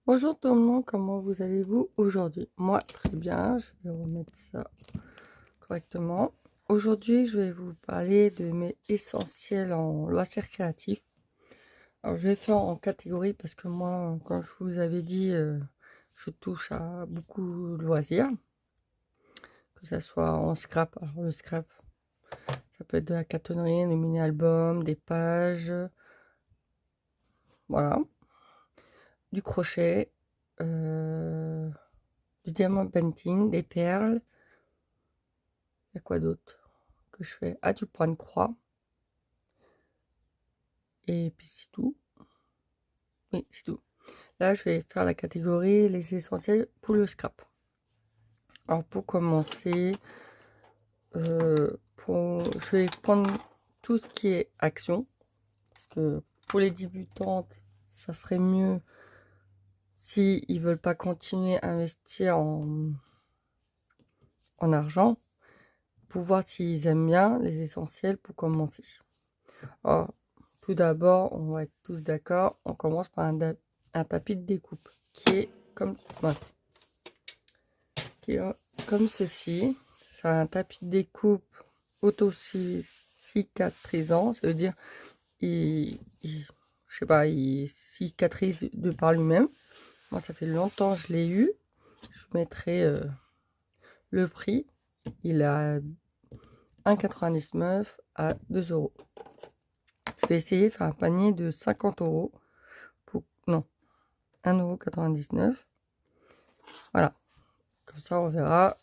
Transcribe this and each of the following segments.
Bonjour tout le monde, comment vous allez-vous aujourd'hui? Moi, très bien, je vais remettre ça correctement. Aujourd'hui, je vais vous parler de mes essentiels en loisirs créatifs. Alors, je vais faire en catégorie parce que moi, comme je vous avais dit, je touche à beaucoup de loisirs, que ce soit en scrap. Alors, le scrap, ça peut être de la cartonnerie, des mini-albums, des pages, voilà, du crochet, euh, du diamond painting, des perles. Il y a quoi d'autre que je fais? Ah, du point de croix. Et puis c'est tout. Oui, c'est tout. Là, je vais faire la catégorie les essentiels pour le scrap. Alors, pour commencer, je vais prendre tout ce qui est action. Parce que pour les débutantes, ça serait mieux si ils veulent pas continuer à investir en argent, pour voir s'ils aiment bien les essentiels pour commencer. Alors, tout d'abord, on va être tous d'accord, on commence par un tapis de découpe qui est comme, mince, qui est comme ceci. C'est un tapis de découpe auto-cicatrisant, ça veut dire je sais pas, il cicatrise de par lui-même. Moi, ça fait longtemps que je l'ai eu. Je mettrai le prix. Il est à 1,99 à 2 euros. Je vais essayer de faire un panier de 50 euros. Non, 1,99 €. Voilà. Comme ça, on verra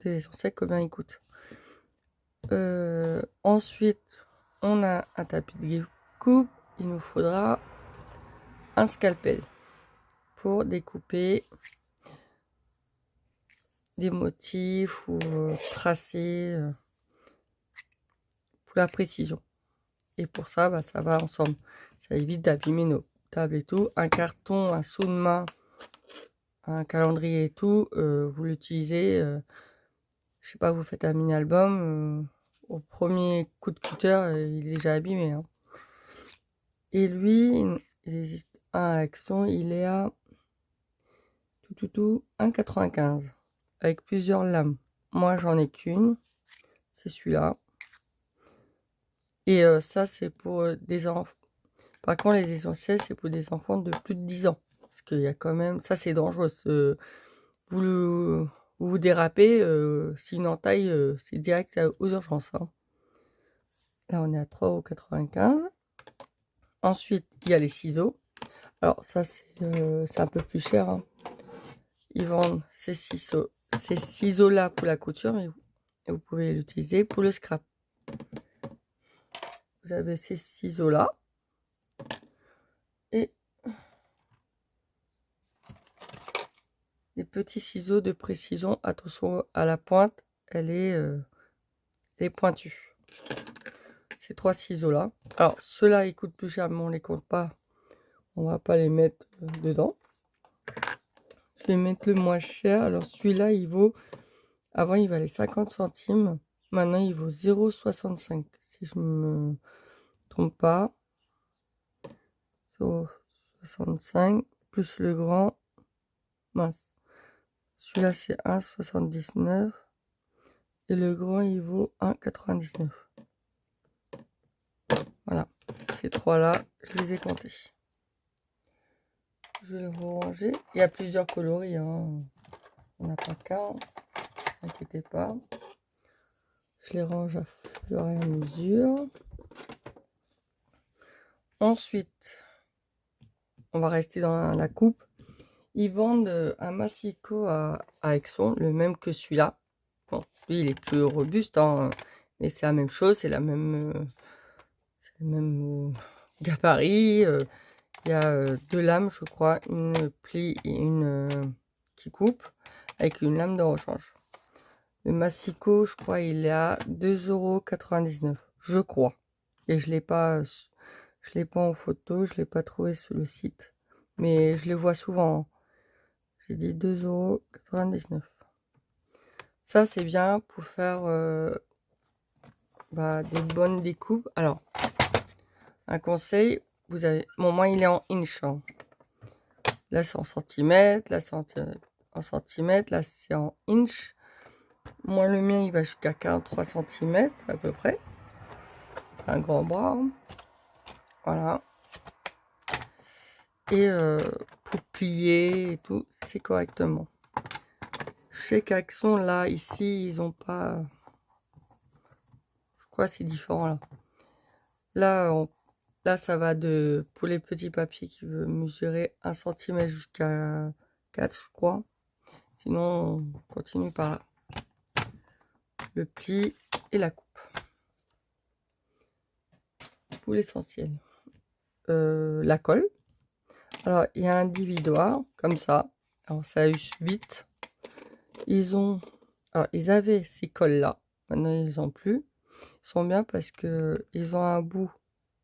les essentiels combien ils coûtent. Ensuite, on a un tapis de découpe. Il nous faudra un scalpel pour découper des motifs ou tracer pour la précision. Et pour ça, bah, ça va ensemble. Ça évite d'abîmer nos tables et tout. Un carton, un seau de main, un calendrier et tout, vous l'utilisez. Je sais pas, vous faites un mini-album. Au premier coup de cutter, il est déjà abîmé, hein. Et lui, il existe un Action, il est à 1,95 € avec plusieurs lames. Moi, j'en ai qu'une, c'est celui-là. Et ça, c'est pour des enfants. Par contre, les essentiels, c'est pour des enfants de plus de 10 ans. Parce qu'il y a quand même... Ça, c'est dangereux. Vous vous dérapez, c'est une entaille, c'est direct aux urgences, hein. Là, on est à 3,95 €. Ensuite, il y a les ciseaux. Alors, ça, c'est un peu plus cher, hein. Ils vendent ces ciseaux-là pour la couture, mais vous pouvez l'utiliser pour le scrap. Vous avez ces ciseaux-là. Et les petits ciseaux de précision. Attention à la pointe, elle est pointue. Ces 3 ciseaux-là. Alors, ceux-là, ils coûtent plus cher, mais on les compte pas. On va pas les mettre dedans. Je vais mettre le moins cher. Alors, celui-là, il vaut... Avant, il valait 50 centimes. Maintenant, il vaut 0,65. Si je me trompe pas. 0,65 plus le grand. Mince. Celui-là, c'est 1,79. Et le grand, il vaut 1,99. Voilà. Ces trois-là, je les ai comptés. Je vais les ranger. Il y a plusieurs coloris, hein. On n'a pas qu'un. Ne vous inquiétez pas. Je les range à fur et à mesure. Ensuite, on va rester dans la coupe. Ils vendent un massicot à Action, le même que celui-là. Bon, lui, il est plus robuste, hein, mais c'est la même chose, c'est le même gabarit. Il y a 2 lames, je crois, une plie et une qui coupe, avec une lame de rechange. Le massicot, je crois, il est à 2,99 €, je crois. Et je l'ai pas en photo, je l'ai pas trouvé sur le site, mais je les vois souvent, hein. J'ai dit 2,99 €. Ça, c'est bien pour faire des bonnes découpes. Alors, un conseil, vous avez... Bon, moi, il est en inch, hein. Là, c'est en centimètres. Là, c'est en centimètres. Là, c'est en inch. Moi, le mien, il va jusqu'à 43 cm à peu près. C'est un grand bras. Hein. Voilà. Et pour plier et tout, c'est correctement. Je sais qu'Axon, là, ici, ils ont pas... Je crois que c'est différent, là. Là, ça va de... Pour les petits papiers qui veulent mesurer 1 cm jusqu'à 4, je crois. Sinon, on continue par là. Le pli et la coupe. Pour l'essentiel. La colle. Alors, il y a un dividoir, comme ça. Alors, ça use vite. Alors, ils avaient ces colles-là. Maintenant, ils n'en ont plus. Ils sont bien parce que ils ont un bout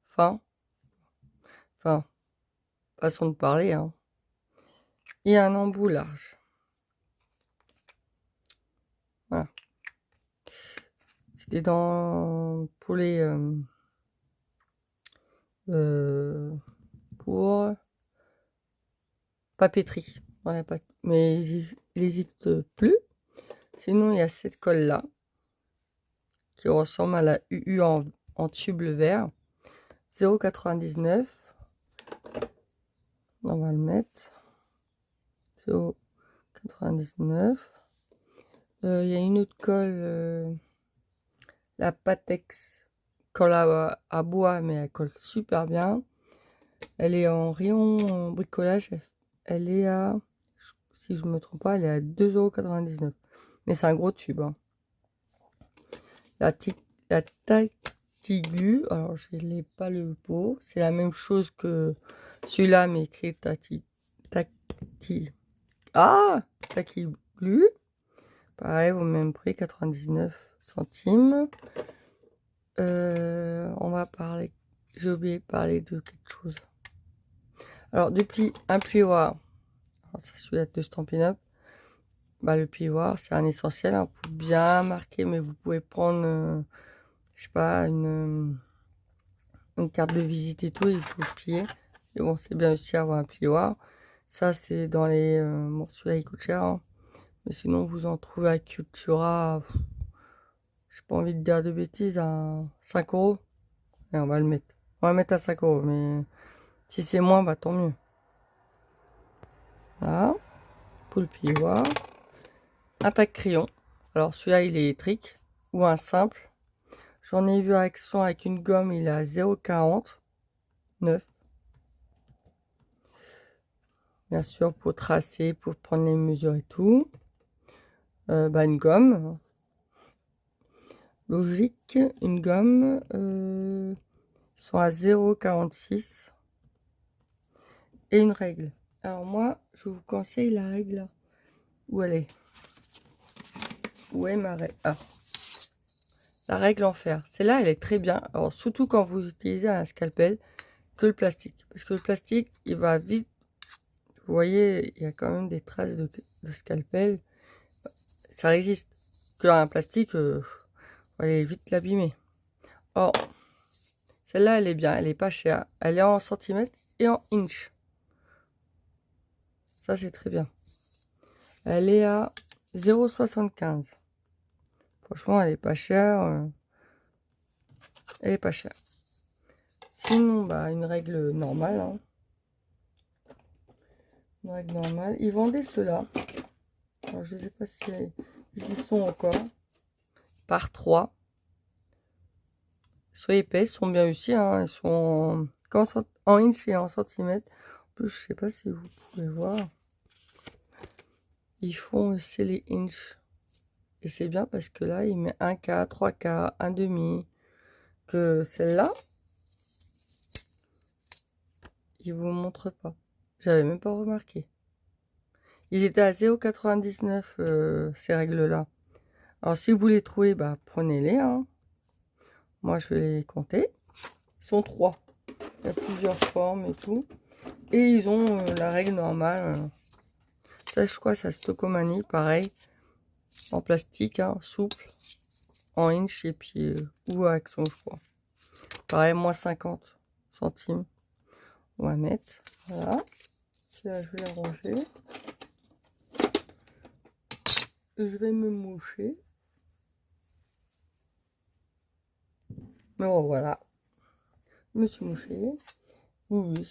fin. Enfin, façon de parler, hein. Et un embout large. Voilà. C'était pour les... pour papeterie. Voilà, mais il n'existe plus. Sinon, il y a cette colle-là qui ressemble à la UU en tube vert. 0,99. On va le mettre. 0,99. Il y a une autre colle, la Patex, colle à bois, mais elle colle super bien. Elle est en rayon bricolage. Elle est à, si je me trompe pas, elle est à 2,99 €. Mais c'est un gros tube. Hein. La Tactiglu, alors je n'ai pas le pot. C'est la même chose que celui-là, mais écrit Tactiglu. Pareil, au même prix, 99 centimes. On va parler... J'ai oublié de parler de quelque chose. Alors, depuis un plioir, ça celui-là de Stampin' Up, bah, le plioir, c'est un essentiel hein, pour bien marquer, mais vous pouvez prendre, je sais pas, une carte de visite et tout, il faut le plier. Et bon, c'est bien aussi avoir un plioir. Ça, c'est dans les... bon, celui-là, il coûte cher, hein. Mais sinon, vous en trouvez à Cultura, j'ai pas envie de dire de bêtises, à 5 €. Et on va le mettre. On va le mettre à 5 €, mais si c'est moins, bah tant mieux. Voilà, pour le plioir. Un tac crayon. Alors celui-là, il est électrique ou un simple. J'en ai vu Action avec une gomme, il est à 0,49. Bien sûr, pour tracer, pour prendre les mesures et tout. Bah, une gomme. Logique, une gomme. Ils sont à 0,46. Et une règle. Alors moi, je vous conseille la règle là. Où elle est? Où est ma règle? Ah. La règle en fer. Celle-là, elle est très bien. Alors, surtout quand vous utilisez un scalpel que le plastique. Parce que le plastique, il va vite. Vous voyez, il y a quand même des traces de scalpel. Ça résiste. Qu'un plastique, vous allez vite l'abîmer. Or, celle-là, elle est bien. Elle est pas chère. Elle est en centimètres et en inch. Ça, c'est très bien. Elle est à 0,75. Franchement, elle est pas chère. Elle est pas chère. Sinon, bah, une règle normale. Hein. Une règle normale. Ils vendaient ceux-là. Alors, je ne sais pas si ils y sont encore. Par 3. Ils sont épais, ils sont bien aussi. Hein. Ils sont en inch et en centimètres. En plus, je ne sais pas si vous pouvez voir. Ils font aussi les inches. Et c'est bien parce que là, il met 1 quart, 3 quarts, 1 demi. Que celle-là, il vous montre pas. J'avais même pas remarqué. Ils étaient à 0,99 ces règles-là. Alors si vous les trouvez, bah prenez-les. Hein. Moi, je vais les compter. Ils sont 3. Il y a plusieurs formes et tout. Et ils ont la règle normale. Ça, je crois, ça Stocomanie, pareil. En plastique, hein, souple. En inch et puis ou à Action, je crois. Pareil, moins 50 centimes. On va mettre. Voilà. Là, je vais la ranger. Je vais me moucher. Mais bon, voilà. Je me suis mouchée. Oui,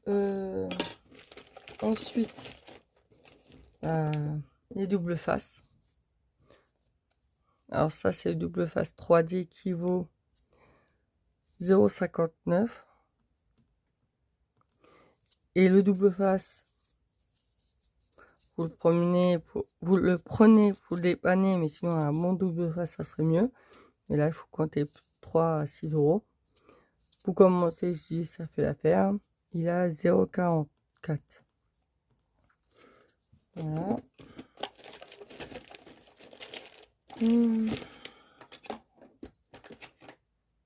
c'est... Ensuite, les doubles faces. Alors ça, c'est le double face 3D qui vaut 0,59. Et le double face, vous le prenez pour le dépanner, mais sinon un bon double face, ça serait mieux. Mais là, il faut compter 3 à 6 euros. Pour commencer, je dis, ça fait l'affaire. Il a 0,44. Voilà.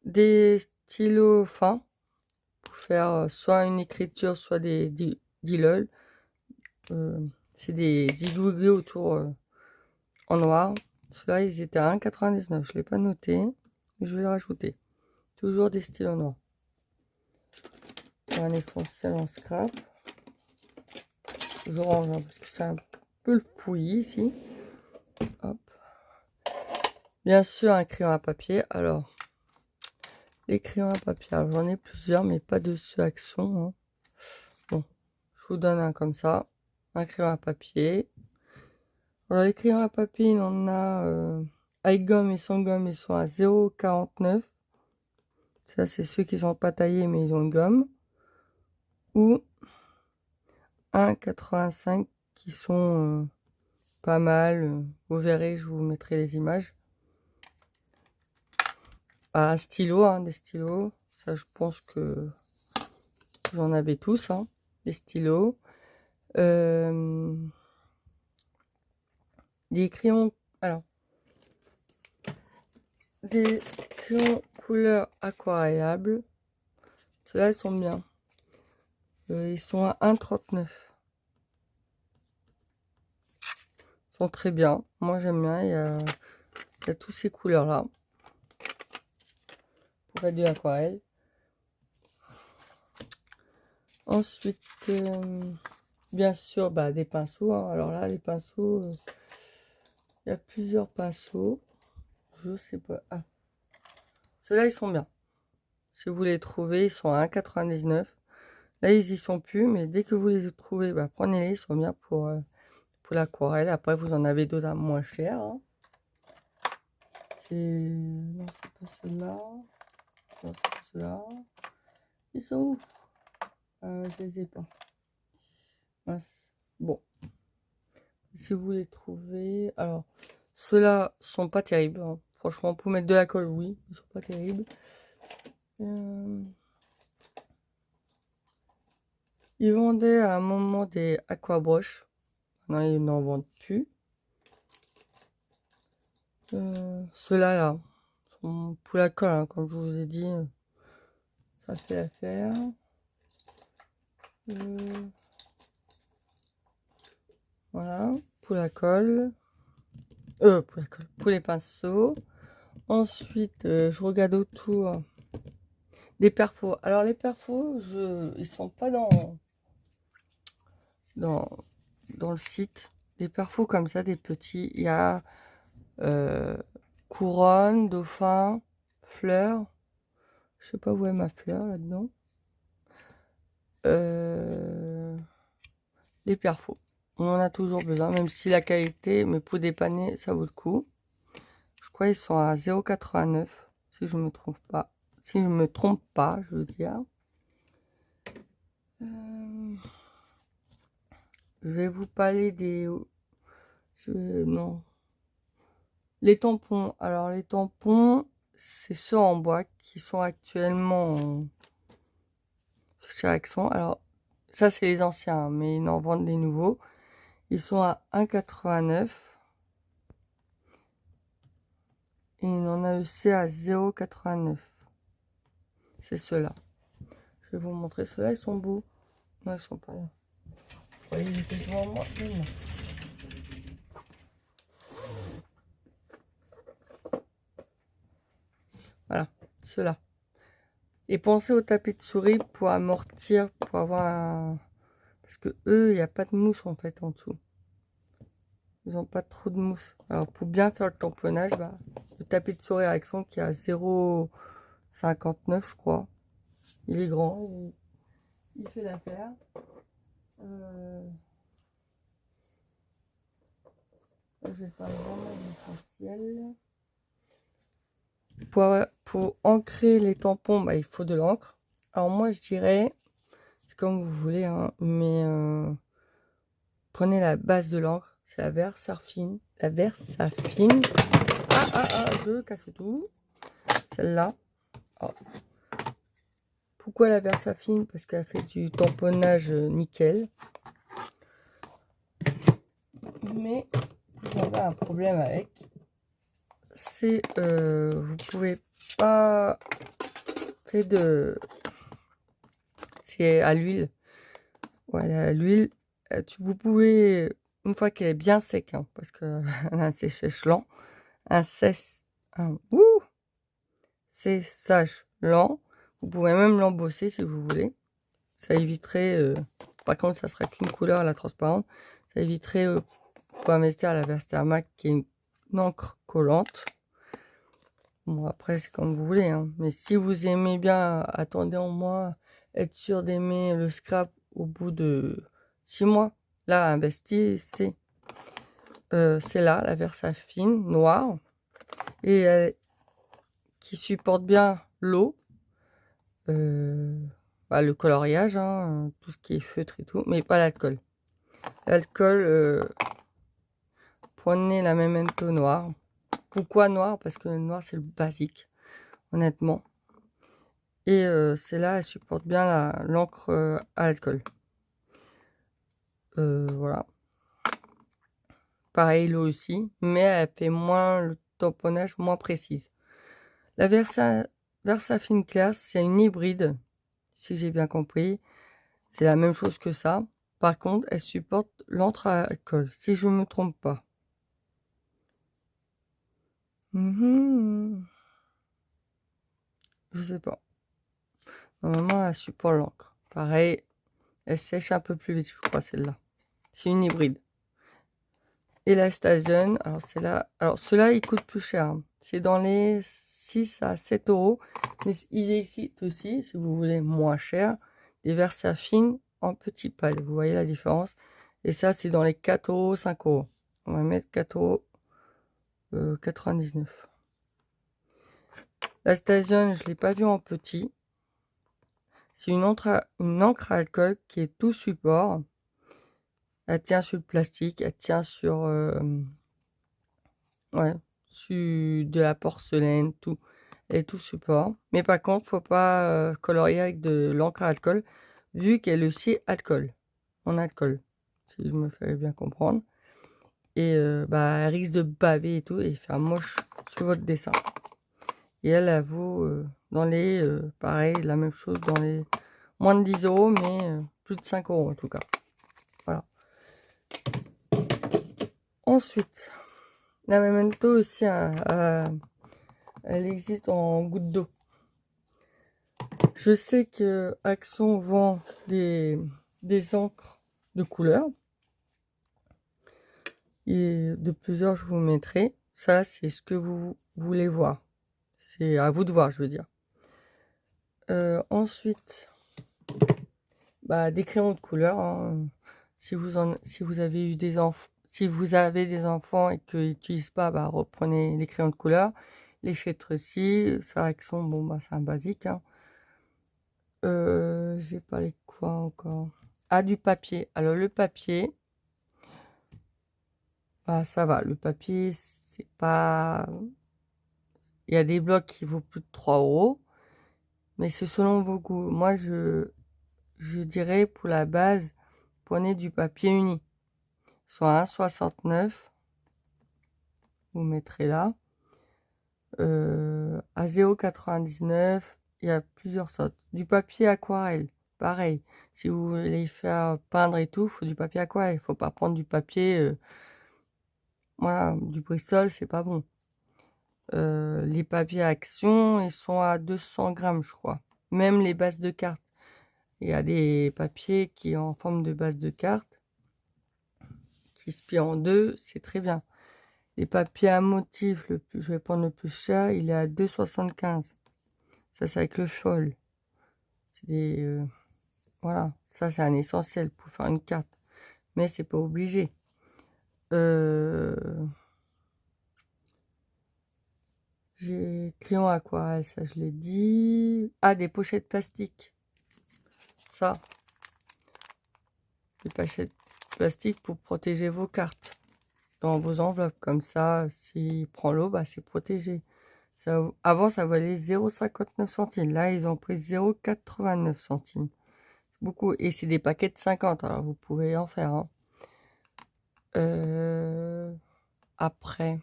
Des stylos fins pour faire soit une écriture, soit des lol. C'est des zigouillés autour en noir. Ceux-là, ils étaient à 1,99. Je ne l'ai pas noté, mais je vais les rajouter. Toujours des stylos noirs. Un essentiel en scrap. Je range parce que c'est un peu le fouillis ici. Hop. Bien sûr, un crayon à papier. Alors, les crayons à papier, j'en ai plusieurs, mais pas de ceux Action. Hein. Bon, je vous donne un comme ça. Un crayon à papier. Alors, les crayons à papier, il en a avec gomme et sans gomme, ils sont à 0,49. Ça, c'est ceux qui sont pas taillés, mais ils ont une gomme. Ou 1,85 qui sont pas mal. Vous verrez, je vous mettrai les images. Un stylo, hein, des stylos. Ça, je pense que vous en avez tous, hein, des stylos. Des crayons, alors, des crayons couleur aquarellables. Ceux-là, ils sont bien. Ils sont à 1,39. Ils sont très bien. Moi, j'aime bien. Il y a tous ces couleurs-là. Pour faire du aquarelle. Ensuite, bien sûr, des pinceaux. Hein. Alors là, les pinceaux, il y a plusieurs pinceaux. Je sais pas. Ah. Ceux-là, ils sont bien. Si vous les trouvez, ils sont à 1,99. Là, ils y sont plus, mais dès que vous les trouvez, prenez-les. Ils sont bien pour l'aquarelle. Après, vous en avez d'autres à moins cher. Hein. Non, c'est pas ceux-là. Non, c'est pas ceux-là. Ils sont où? Je les ai pas. Mince. Bon. Si vous les trouvez... Alors, ceux-là sont pas terribles. Hein. Franchement, pour mettre de la colle, oui. Ils sont pas terribles. Ils vendaient à un moment des aquabrush. Maintenant, ils n'en vendent plus. Ceux-là, là, sont pour la colle, hein, comme je vous ai dit. Ça fait l'affaire. Voilà, pour la colle. Pour les pinceaux. Ensuite, je regarde autour des perfos. Alors, les perfos, ils sont pas dans le site. Des perfos comme ça, des petits. Il y a couronne, dauphin, fleur. Je sais pas où est ma fleur là-dedans. Les perfos. On en a toujours besoin, même si la qualité, mais pour dépanner, ça vaut le coup. Je crois qu'ils sont à 0,89, si je me trompe pas. Si je me trompe pas, je veux dire. Je vais vous parler des... Non. Les tampons. Alors, les tampons, c'est ceux en bois qui sont actuellement chez Action. Alors, ça, c'est les anciens, mais ils en vendent des nouveaux. Ils sont à 1,89. Et il en a aussi à 0,89. C'est ceux-là. Je vais vous montrer. Ceux-là, ils sont beaux. Non, ils sont pas là. Vous voyez, ils étaient devant moi. Non. Voilà, ceux-là. Et pensez au tapis de souris pour amortir, pour avoir Parce que eux, il n'y a pas de mousse en fait en dessous. Ils n'ont pas trop de mousse. Alors pour bien faire le tamponnage, bah, le tapis de souris Rexon qui a 0,59 je crois. Il est grand, il fait l'affaire. Je vais faire vraiment l'essentiel. Pour ancrer les tampons, bah, il faut de l'encre. Alors moi je dirais, c'est comme vous voulez, hein, mais prenez la base de l'encre, c'est la Versafine. La Versafine. Je casse tout. Celle-là. Oh. Pourquoi la Versafine? Parce qu'elle fait du tamponnage nickel. Mais j'avais un problème avec. C'est vous pouvez pas faire de. C'est à l'huile. Voilà, à l'huile. Vous pouvez, une fois qu'elle est bien sec, hein, parce que un séchage lent, un séchage lent, vous pouvez même l'embosser si vous voulez. Ça éviterait, par contre ça sera qu'une couleur, la transparente, ça éviterait pour investir à la Verstermac qui est une encre collante. Bon après c'est comme vous voulez, hein. Mais si vous aimez bien, attendez au moins être sûr d'aimer le scrap au bout de 6 mois. Là, investi, c'est là, la Versafine noire, et qui supporte bien l'eau, bah, le coloriage, hein, tout ce qui est feutre et tout, mais pas l'alcool. L'alcool, prenez la Memento noire. Pourquoi noir? Parce que le noir c'est le basique, honnêtement. Et celle-là, elle supporte bien l'encre à l'alcool. Voilà. Pareil, l'eau aussi, mais elle fait moins le tamponnage, moins précise. La Versafine Class, c'est une hybride, si j'ai bien compris. C'est la même chose que ça. Par contre, elle supporte l'encre à alcool, si je ne me trompe pas. Je sais pas. Normalement, elle supporte l'encre. Pareil, elle sèche un peu plus vite, je crois, celle-là. C'est une hybride. Et la Station, alors c'est là. Alors ceux-là, ils coûtent plus cher, hein. C'est dans les 6 à 7 euros. Mais il existe aussi, si vous voulez moins cher, des Versafine en petit pal. Vous voyez la différence? Et ça, c'est dans les 4 euros, 5 euros. On va mettre 4 euros 99. La Station, je ne l'ai pas vue en petit. C'est une encre à alcool qui est tout support. Elle tient sur le plastique, elle tient sur, sur de la porcelaine, tout. Elle est tout support. Mais par contre, faut pas colorier avec de l'encre à alcool, vu qu'elle est aussi alcool, en alcool, si je me fais bien comprendre. Et bah, elle risque de baver et tout, et faire moche sur votre dessin. Et elle vaut dans les, pareil, la même chose dans les moins de 10 euros, mais plus de 5 euros en tout cas. Voilà. Ensuite, la Memento aussi, elle existe en goutte d'eau. Je sais que Axon vend des encres de couleur. Et de plusieurs, je vous mettrai. Ça, c'est ce que vous voulez voir. C'est à vous de voir, je veux dire. Ensuite, bah, des crayons de couleur, hein. Si vous avez eu des enfants, si vous avez des enfants et qu'ils n'utilisent pas, bah, reprenez les crayons de couleur. Les feutres aussi, ça Axon, bon bah c'est un basique, hein. J'ai parlé de quoi encore? Ah, du papier. Alors le papier, bah ça va. Le papier, c'est pas. Il y a des blocs qui vaut plus de 3 euros, mais c'est selon vos goûts. Moi, je dirais pour la base, prenez du papier uni. Soit 1,69, vous mettrez là. À 0,99, il y a plusieurs sortes. Du papier aquarelle, pareil. Si vous voulez faire peindre et tout, il faut du papier aquarelle. Il faut pas prendre du papier, voilà, du Bristol, c'est pas bon. Les papiers Action, ils sont à 200 grammes, je crois. Même les bases de cartes. Il y a des papiers qui ont en forme de base de carte, qui se plient en deux, c'est très bien. Les papiers à motif, je vais prendre le plus cher, il est à 2,75. Ça, c'est avec le fol. C'est des... voilà, ça, c'est un essentiel pour faire une carte. Mais c'est pas obligé. J'ai crayon aquarelle, ça je l'ai dit. Ah, des pochettes plastiques. Ça. Des pochettes plastiques pour protéger vos cartes dans vos enveloppes. Comme ça, s'il prend l'eau, bah, c'est protégé. Ça, avant, ça valait 0,59 centimes. Là, ils ont pris 0,89 centimes. C'est beaucoup. Et c'est des paquets de 50. Alors, vous pouvez en faire. Hein. Après,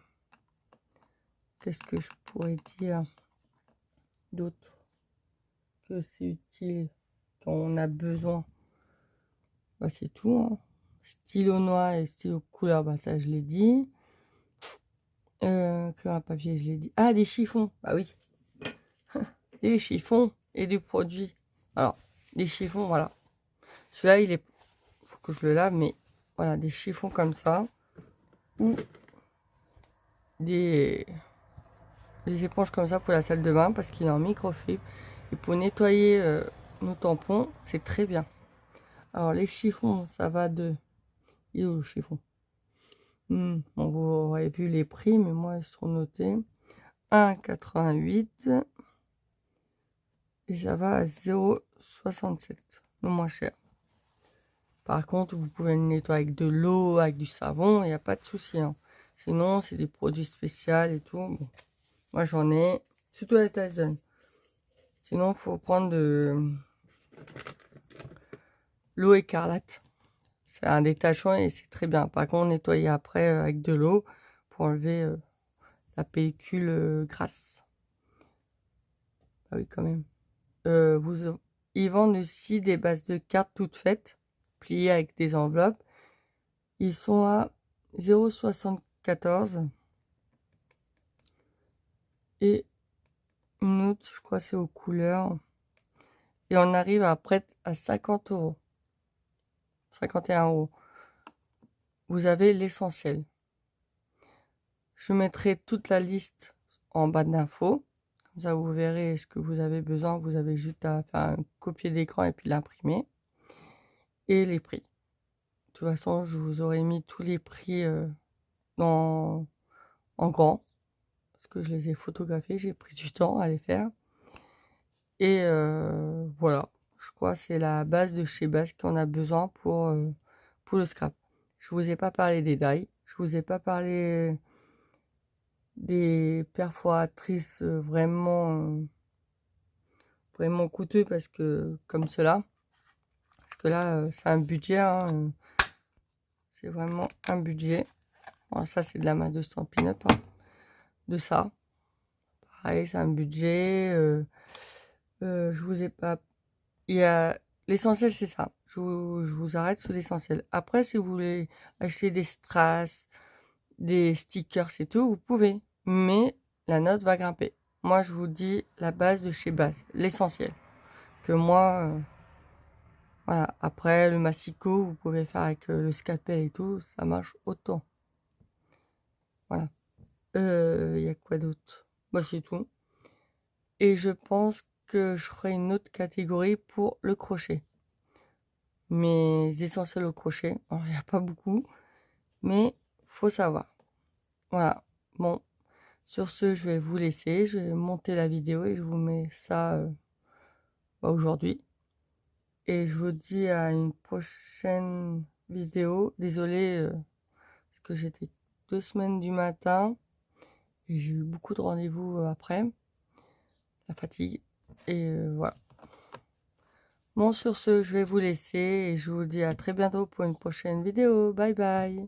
qu'est-ce que je pourrais dire d'autre que c'est utile quand on a besoin? Bah, c'est tout. Hein. Stylo noir et stylo couleur, bah, ça, je l'ai dit. Crayon à papier, je l'ai dit. Ah, des chiffons. Bah oui. Des chiffons et du produit. Alors, des chiffons, voilà. Celui-là, il est... faut que je le lave, mais voilà, des chiffons comme ça. Ou des éponges comme ça pour la salle de bain, parce qu'il est en microfibre. Et pour nettoyer nos tampons, c'est très bien. Alors, les chiffons, ça va de... Il est où le chiffon? Bon, vous aurez vu les prix, mais moi, ils sont notés. 1,88. Et ça va à 0,67. Le moins cher. Par contre, vous pouvez le nettoyer avec de l'eau, avec du savon, il n'y a pas de souci. Hein. Sinon, c'est des produits spéciaux et tout. Bon. Moi, j'en ai, surtout à Tyson. Sinon, il faut prendre de l'eau écarlate. C'est un détachant et c'est très bien. Par contre, nettoyer après avec de l'eau pour enlever la pellicule grasse. Ah oui, quand même. Ils vendent aussi des bases de cartes toutes faites, pliées avec des enveloppes. Ils sont à 0,74. Et une autre, je crois, c'est aux couleurs. Et on arrive après à 50 €. 51 €. Vous avez l'essentiel. Je mettrai toute la liste en bas d'infos. Comme ça, vous verrez ce que vous avez besoin. Vous avez juste à faire un copier d'écran et puis l'imprimer. Et les prix. De toute façon, je vous aurais mis tous les prix en grand. Parce que je les ai photographiés. J'ai pris du temps à les faire. Et voilà. Je crois que c'est la base de chez Base qu'on a besoin pour le scrap. Je vous ai pas parlé des die. Je vous ai pas parlé des perforatrices vraiment coûteux parce que comme cela. Parce que là, c'est un budget. Hein, c'est vraiment un budget. Bon, ça, c'est de la main de Stampin' Up. Hein, de ça. Pareil, c'est un budget. Je vous ai pas... Il y a... L'essentiel, c'est ça. Je vous arrête sur l'essentiel. Après, si vous voulez acheter des strass, des stickers et tout, vous pouvez. Mais la note va grimper. Moi, je vous dis la base de chez Base. L'essentiel. Que moi... voilà. Après, le massicot, vous pouvez faire avec le scalpel et tout. Ça marche autant. Voilà. Il y a quoi d'autre? Bah, c'est tout. Et je pense que je ferai une autre catégorie pour le crochet. Mes essentiels au crochet. Alors, il n'y a pas beaucoup, mais faut savoir. Voilà. Bon, sur ce, je vais vous laisser. Je vais monter la vidéo et je vous mets ça aujourd'hui. Et je vous dis à une prochaine vidéo. Désolée, parce que j'étais 2 semaines du matin et j'ai eu beaucoup de rendez-vous après. La fatigue. Et voilà. Bon, sur ce, je vais vous laisser et je vous dis à très bientôt pour une prochaine vidéo. Bye bye.